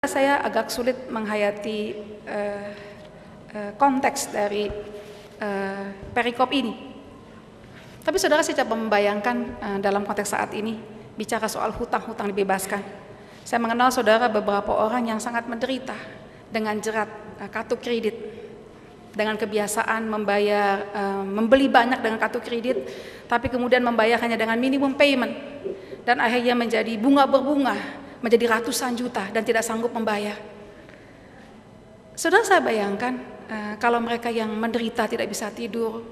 Saya agak sulit menghayati konteks dari perikop ini. Tapi saudara, saya coba membayangkan dalam konteks saat ini, bicara soal hutang-hutang dibebaskan. Saya mengenal saudara beberapa orang yang sangat menderita dengan jerat kartu kredit, dengan kebiasaan membayar, membeli banyak dengan kartu kredit, tapi kemudian membayar hanya dengan minimum payment, dan akhirnya menjadi bunga berbunga, menjadi ratusan juta dan tidak sanggup membayar. Saudara, saya bayangkan kalau mereka yang menderita tidak bisa tidur,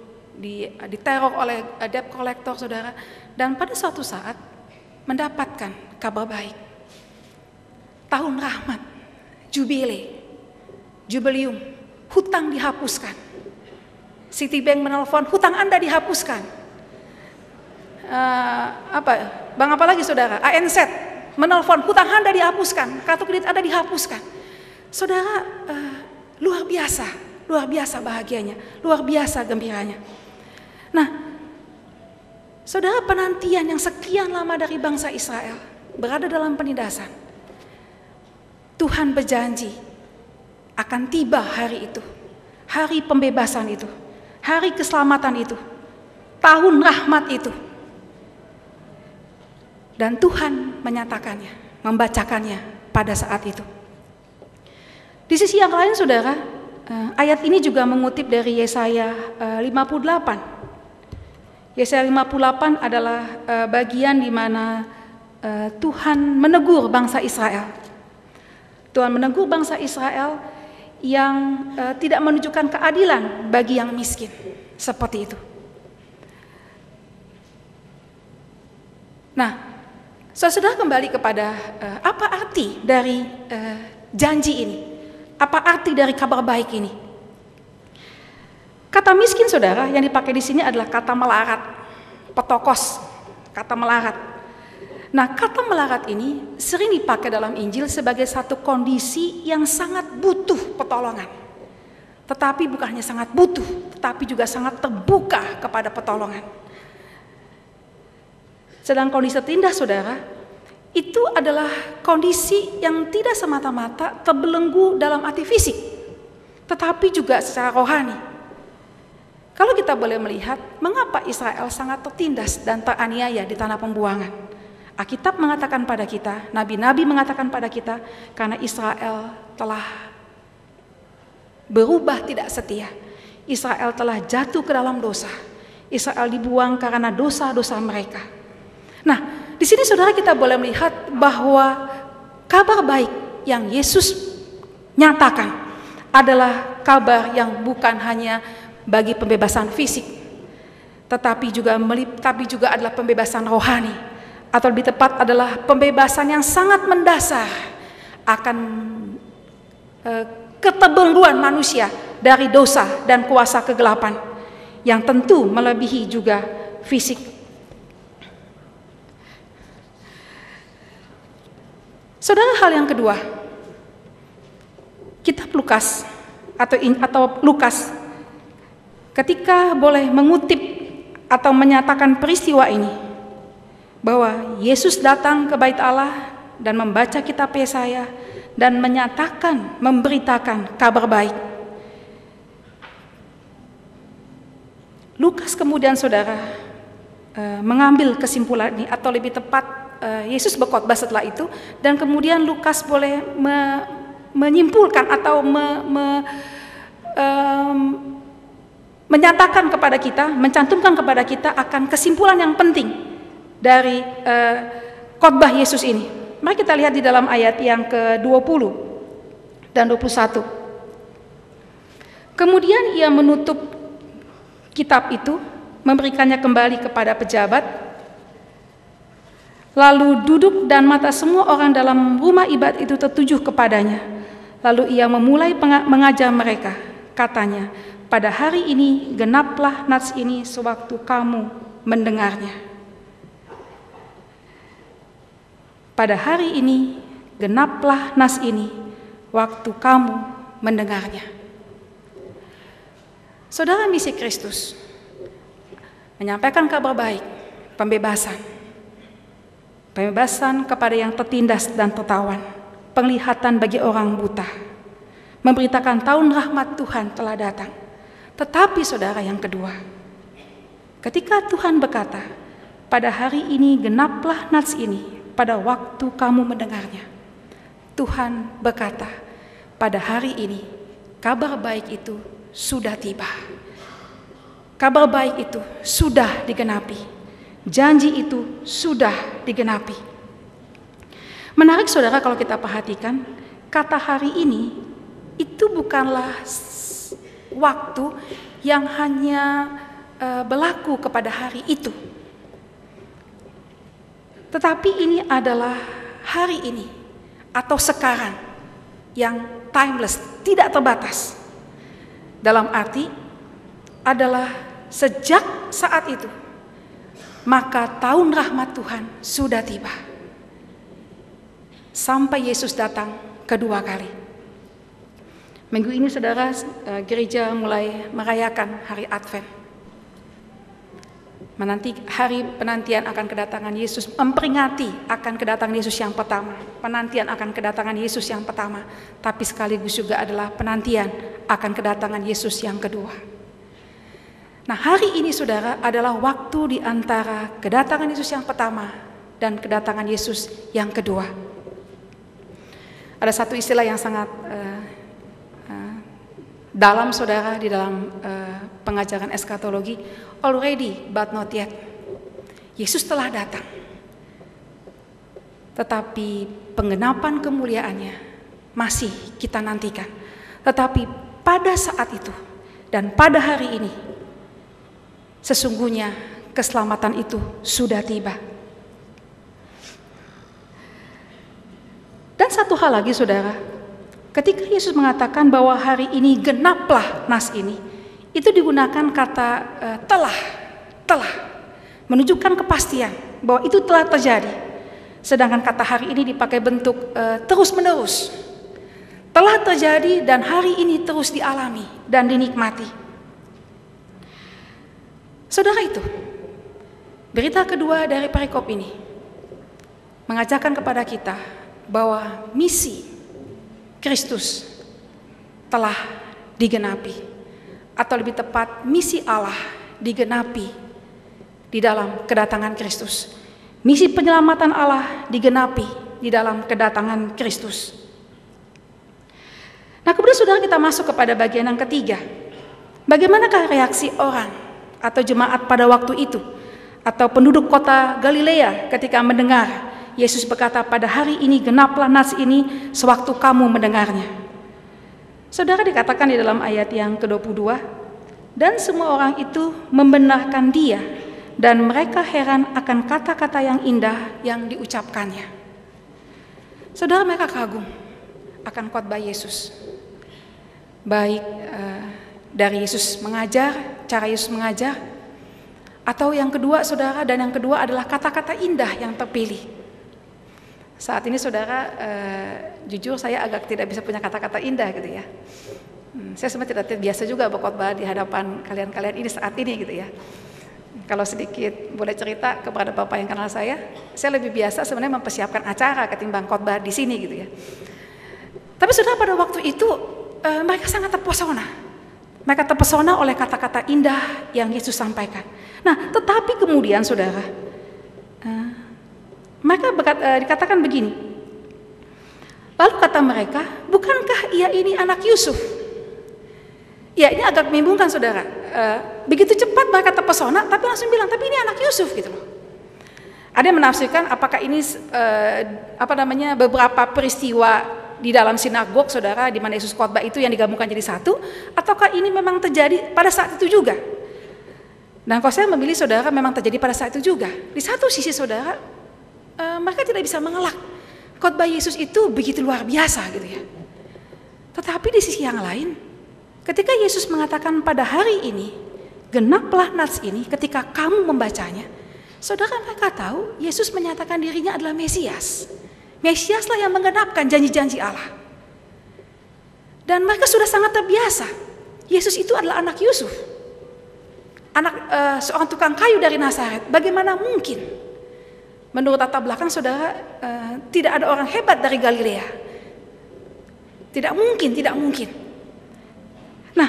diteror oleh debt collector, saudara, dan pada suatu saat mendapatkan kabar baik. Tahun rahmat, jubileum, hutang dihapuskan. Citibank menelpon, hutang Anda dihapuskan. Bank apa lagi saudara? ANZ menelpon, hutang Anda dihapuskan, kartu kredit Anda dihapuskan. Saudara, luar biasa bahagianya, luar biasa gembiranya. Nah, saudara, penantian yang sekian lama dari bangsa Israel berada dalam penindasan. Tuhan berjanji akan tiba hari itu, hari pembebasan itu, hari keselamatan itu, tahun rahmat itu. Dan Tuhan menyatakannya, membacakannya pada saat itu. Di sisi yang lain saudara, ayat ini juga mengutip dari Yesaya 58. Yesaya 58 adalah bagian di mana Tuhan menegur bangsa Israel. Tuhan menegur bangsa Israel yang tidak menunjukkan keadilan bagi yang miskin, seperti itu. Nah, saudara, kembali kepada apa arti dari janji ini? Apa arti dari kabar baik ini? Kata miskin saudara yang dipakai di sini adalah kata melarat, petokos, kata melarat. Nah, kata melarat ini sering dipakai dalam Injil sebagai satu kondisi yang sangat butuh pertolongan. Tetapi bukan hanya sangat butuh, tetapi juga sangat terbuka kepada pertolongan. Sedang kondisi tertindas saudara, itu adalah kondisi yang tidak semata-mata terbelenggu dalam arti fisik, tetapi juga secara rohani. Kalau kita boleh melihat, mengapa Israel sangat tertindas dan teraniaya di tanah pembuangan? Alkitab mengatakan pada kita, nabi-nabi mengatakan pada kita, karena Israel telah berubah tidak setia. Israel telah jatuh ke dalam dosa. Israel dibuang karena dosa-dosa mereka. Nah, di sini saudara kita boleh melihat bahwa kabar baik yang Yesus nyatakan adalah kabar yang bukan hanya bagi pembebasan fisik, tetapi juga adalah pembebasan rohani, atau lebih tepat adalah pembebasan yang sangat mendasar akan keterbelengguan manusia dari dosa dan kuasa kegelapan yang tentu melebihi juga fisik. Saudara, hal yang kedua, kitab Lukas atau Lukas ketika boleh mengutip atau menyatakan peristiwa ini, bahwa Yesus datang ke Bait Allah dan membaca kitab Yesaya dan menyatakan, memberitakan kabar baik. Lukas kemudian saudara mengambil kesimpulan ini, atau lebih tepat Yesus berkhotbah setelah itu, dan kemudian Lukas boleh menyimpulkan atau menyatakan kepada kita, mencantumkan kepada kita akan kesimpulan yang penting dari khotbah Yesus ini. Mari kita lihat di dalam ayat yang ke-20 dan 21. Kemudian ia menutup kitab itu, memberikannya kembali kepada pejabat, lalu duduk dan mata semua orang dalam rumah ibadat itu tertuju kepadanya. Lalu ia memulai mengajar mereka, katanya, pada hari ini genaplah nats ini sewaktu kamu mendengarnya. Pada hari ini genaplah nas ini waktu kamu mendengarnya. Saudara, misi Kristus menyampaikan kabar baik, pembebasan kepada yang tertindas dan tertawan, penglihatan bagi orang buta, memberitakan tahun rahmat Tuhan telah datang. Tetapi saudara, yang kedua, ketika Tuhan berkata, pada hari ini genaplah nats ini pada waktu kamu mendengarnya. Tuhan berkata, pada hari ini kabar baik itu sudah tiba. Kabar baik itu sudah digenapi. Janji itu sudah digenapi. Menarik saudara, kalau kita perhatikan, kata hari ini itu bukanlah waktu yang hanya berlaku kepada hari itu. Tetapi ini adalah hari ini atau sekarang yang timeless, tidak terbatas. Dalam arti adalah sejak saat itu, maka tahun rahmat Tuhan sudah tiba. Sampai Yesus datang kedua kali. Minggu ini saudara, gereja mulai merayakan hari Advent. Menanti hari penantian akan kedatangan Yesus, memperingati akan kedatangan Yesus yang pertama. Penantian akan kedatangan Yesus yang pertama, tapi sekaligus juga adalah penantian akan kedatangan Yesus yang kedua. Nah, hari ini saudara adalah waktu di antara kedatangan Yesus yang pertama dan kedatangan Yesus yang kedua. Ada satu istilah yang sangat dalam saudara di dalam pengajaran eskatologi, already but not yet. Yesus telah datang, tetapi penggenapan kemuliaannya masih kita nantikan. Tetapi pada saat itu dan pada hari ini, sesungguhnya keselamatan itu sudah tiba. Dan satu hal lagi saudara, ketika Yesus mengatakan bahwa hari ini genaplah nas ini, itu digunakan kata telah, menunjukkan kepastian bahwa itu telah terjadi. Sedangkan kata hari ini dipakai bentuk terus menerus, telah terjadi dan hari ini terus dialami dan dinikmati. Saudara, itu berita kedua dari perikop ini mengajarkan kepada kita bahwa misi Kristus telah digenapi, atau lebih tepat misi Allah digenapi di dalam kedatangan Kristus. Misi penyelamatan Allah digenapi di dalam kedatangan Kristus. Nah, kemudian saudara, kita masuk kepada bagian yang ketiga. Bagaimanakah reaksi orang atau jemaat pada waktu itu, atau penduduk kota Galilea ketika mendengar Yesus berkata, pada hari ini genaplah nas ini sewaktu kamu mendengarnya. Saudara, dikatakan di dalam ayat yang ke-22, dan semua orang itu membenarkan dia, dan mereka heran akan kata-kata yang indah yang diucapkannya. Saudara, mereka kagum akan khotbah Yesus. Baik dari Yesus mengajar, cara Yesus mengajar, atau yang kedua saudara, dan yang kedua adalah kata-kata indah yang terpilih. Saat ini saudara, jujur saya agak tidak bisa punya kata-kata indah gitu ya. Saya sebenarnya tidak biasa juga berkhotbah di hadapan kalian-kalian ini saat ini gitu ya. Kalau sedikit boleh cerita kepada Bapak yang kenal saya lebih biasa sebenarnya mempersiapkan acara ketimbang khotbah di sini gitu ya. Tapi saudara, pada waktu itu mereka sangat terpesona. Mereka terpesona oleh kata-kata indah yang Yesus sampaikan. Nah, tetapi kemudian saudara, mereka dikatakan begini. Lalu kata mereka, bukankah ia ini anak Yusuf? Ya, ini agak membingungkan saudara. Begitu cepat mereka terpesona, tapi langsung bilang, tapi ini anak Yusuf gitu loh. Ada yang menafsirkan apakah ini beberapa peristiwa di dalam sinagog saudara, di mana Yesus khotbah itu yang digabungkan jadi satu, ataukah ini memang terjadi pada saat itu juga? Dan kalau saya memilih saudara, memang terjadi pada saat itu juga. Di satu sisi saudara, mereka tidak bisa mengelak khotbah Yesus itu begitu luar biasa gitu ya. Tetapi di sisi yang lain, ketika Yesus mengatakan pada hari ini genaplah nats ini, ketika kamu membacanya, saudara, mereka tahu Yesus menyatakan dirinya adalah Mesias. Mesiaslah yang menggenapkan janji-janji Allah. Dan mereka sudah sangat terbiasa. Yesus itu adalah anak Yusuf, anak seorang tukang kayu dari Nazaret. Bagaimana mungkin? Menurut latar belakang saudara, tidak ada orang hebat dari Galilea. Tidak mungkin, tidak mungkin. Nah,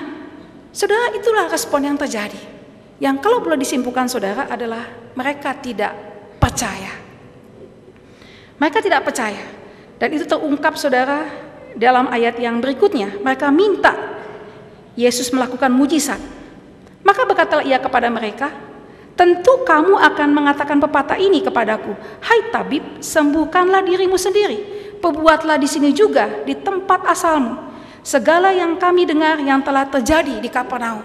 saudara, itulah respon yang terjadi. Yang kalau boleh disimpulkan saudara adalah mereka tidak percaya. Mereka tidak percaya. Dan itu terungkap saudara dalam ayat yang berikutnya. Mereka minta Yesus melakukan mujizat. Maka berkatalah ia kepada mereka, tentu kamu akan mengatakan pepatah ini kepadaku, hai tabib, sembuhkanlah dirimu sendiri, perbuatlah di sini juga di tempat asalmu segala yang kami dengar yang telah terjadi di Kapernaum.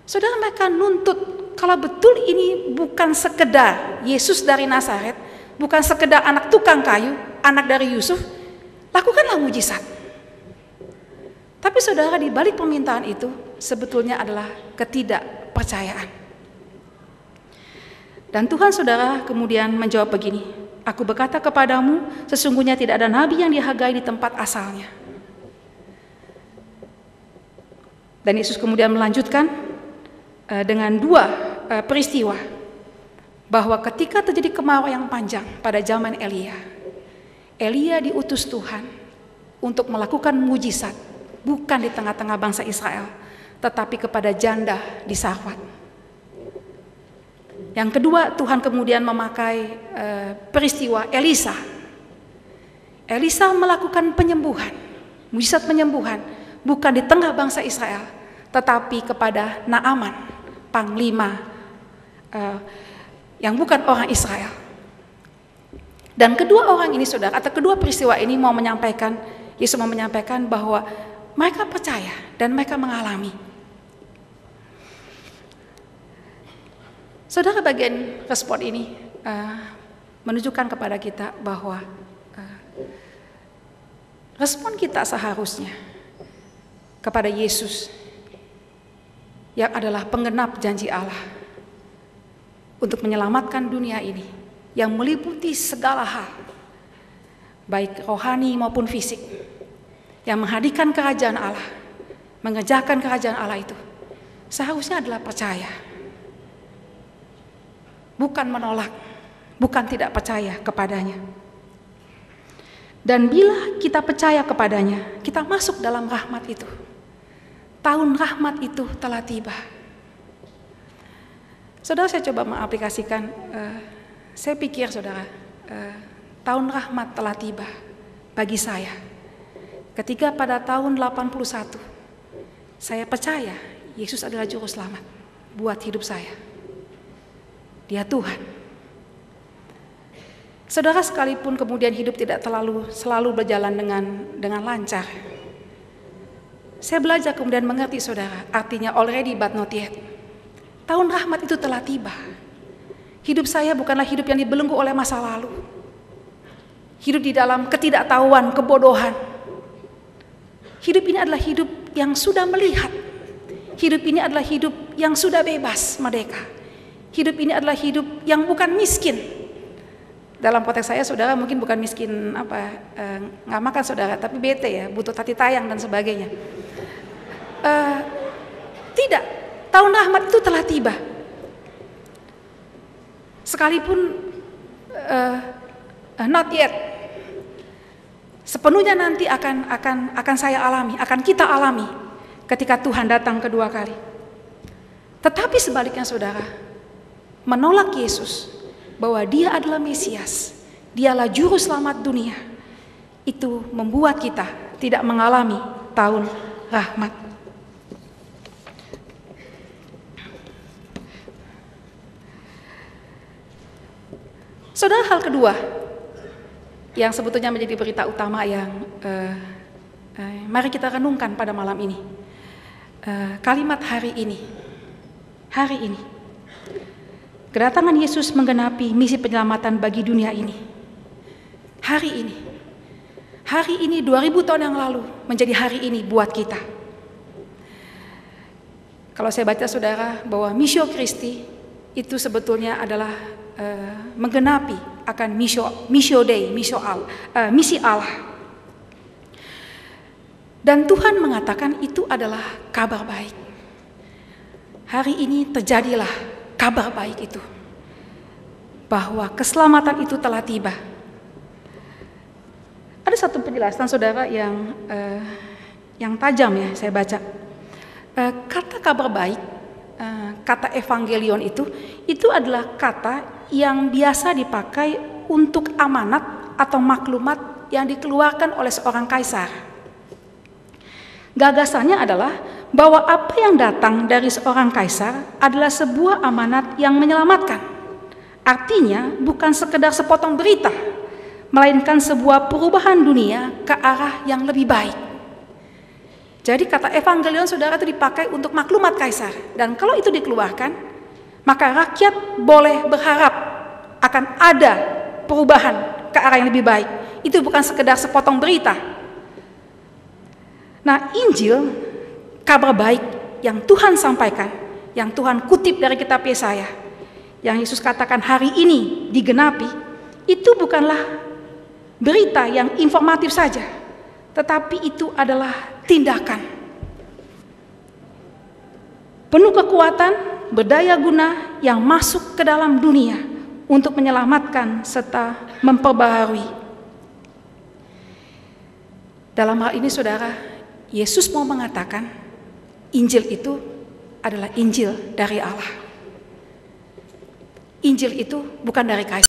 Saudara, mereka nuntut, kalau betul ini bukan sekedar Yesus dari Nazaret, bukan sekedar anak tukang kayu, anak dari Yusuf, lakukanlah mujizat. Tapi saudara, di balik permintaan itu sebetulnya adalah ketidakpercayaan. Dan Tuhan saudara kemudian menjawab begini, aku berkata kepadamu, sesungguhnya tidak ada nabi yang dihargai di tempat asalnya. Dan Yesus kemudian melanjutkan dengan dua peristiwa, bahwa ketika terjadi kemarau yang panjang pada zaman Elia diutus Tuhan untuk melakukan mujizat, bukan di tengah-tengah bangsa Israel, tetapi kepada janda di Sarfat. Yang kedua, Tuhan kemudian memakai peristiwa Elisa. Elisa melakukan penyembuhan, mujizat penyembuhan, bukan di tengah bangsa Israel, tetapi kepada Naaman, panglima yang bukan orang Israel. Dan kedua orang ini saudara, atau kedua peristiwa ini Yesus mau menyampaikan bahwa mereka percaya dan mereka mengalami. Saudara, bagian respon ini menunjukkan kepada kita bahwa respon kita seharusnya kepada Yesus yang adalah penggenap janji Allah untuk menyelamatkan dunia ini yang meliputi segala hal, baik rohani maupun fisik, yang menghadirkan kerajaan Allah, mengerjakan kerajaan Allah itu, seharusnya adalah percaya, bukan menolak, bukan tidak percaya kepadanya. Dan bila kita percaya kepadanya, kita masuk dalam rahmat itu. Tahun rahmat itu telah tiba. Saudara, saya coba mengaplikasikan, saya pikir saudara, tahun rahmat telah tiba bagi saya. Ketika pada tahun 81, saya percaya Yesus adalah juru selamat buat hidup saya. Dia Tuhan. Saudara, sekalipun kemudian hidup tidak selalu berjalan dengan lancar, saya belajar kemudian mengerti saudara, artinya already but not yet. Tahun rahmat itu telah tiba. Hidup saya bukanlah hidup yang dibelenggu oleh masa lalu. Hidup di dalam ketidaktahuan, kebodohan. Hidup ini adalah hidup yang sudah melihat. Hidup ini adalah hidup yang sudah bebas, merdeka. Hidup ini adalah hidup yang bukan miskin. Dalam konteks saya saudara mungkin bukan miskin nggak makan saudara, tapi bete ya, butuh tati tayang dan sebagainya. Tidak, tahun rahmat itu telah tiba. Sekalipun not yet, sepenuhnya nanti akan saya alami, akan kita alami ketika Tuhan datang kedua kali. Tetapi sebaliknya saudara, menolak Yesus bahwa dia adalah Mesias, dialah juru selamat dunia, itu membuat kita tidak mengalami tahun rahmat. Saudara, hal kedua yang sebetulnya menjadi berita utama yang mari kita renungkan pada malam ini, kalimat hari ini. Kedatangan Yesus menggenapi misi penyelamatan bagi dunia ini. Hari ini 2000 tahun yang lalu menjadi hari ini buat kita. Kalau saya baca saudara bahwa Missio Christi itu sebetulnya adalah menggenapi akan Missio Dei, misi Allah. Dan Tuhan mengatakan itu adalah kabar baik. Hari ini terjadilah kabar baik itu, bahwa keselamatan itu telah tiba. Ada Ada satu penjelasan saudara yang tajam ya saya baca. Kata kabar baik, kata evangelion itu adalah kata yang biasa dipakai untuk amanat atau maklumat yang dikeluarkan oleh seorang kaisar. Gagasannya adalah bahwa apa yang datang dari seorang kaisar adalah sebuah amanat yang menyelamatkan. Artinya bukan sekedar sepotong berita, melainkan sebuah perubahan dunia ke arah yang lebih baik. Jadi kata evangelion saudara itu dipakai untuk maklumat kaisar. Dan kalau itu dikeluarkan, maka rakyat boleh berharap akan ada perubahan ke arah yang lebih baik. Itu bukan sekedar sepotong berita. Nah, Injil, kabar baik yang Tuhan sampaikan, yang Tuhan kutip dari kitab Yesaya, yang Yesus katakan hari ini digenapi, itu bukanlah berita yang informatif saja, tetapi itu adalah tindakan penuh kekuatan, berdaya guna yang masuk ke dalam dunia untuk menyelamatkan serta memperbaharui. Dalam hal ini saudara, Yesus mau mengatakan Injil itu adalah Injil dari Allah. Injil itu bukan dari kaisar.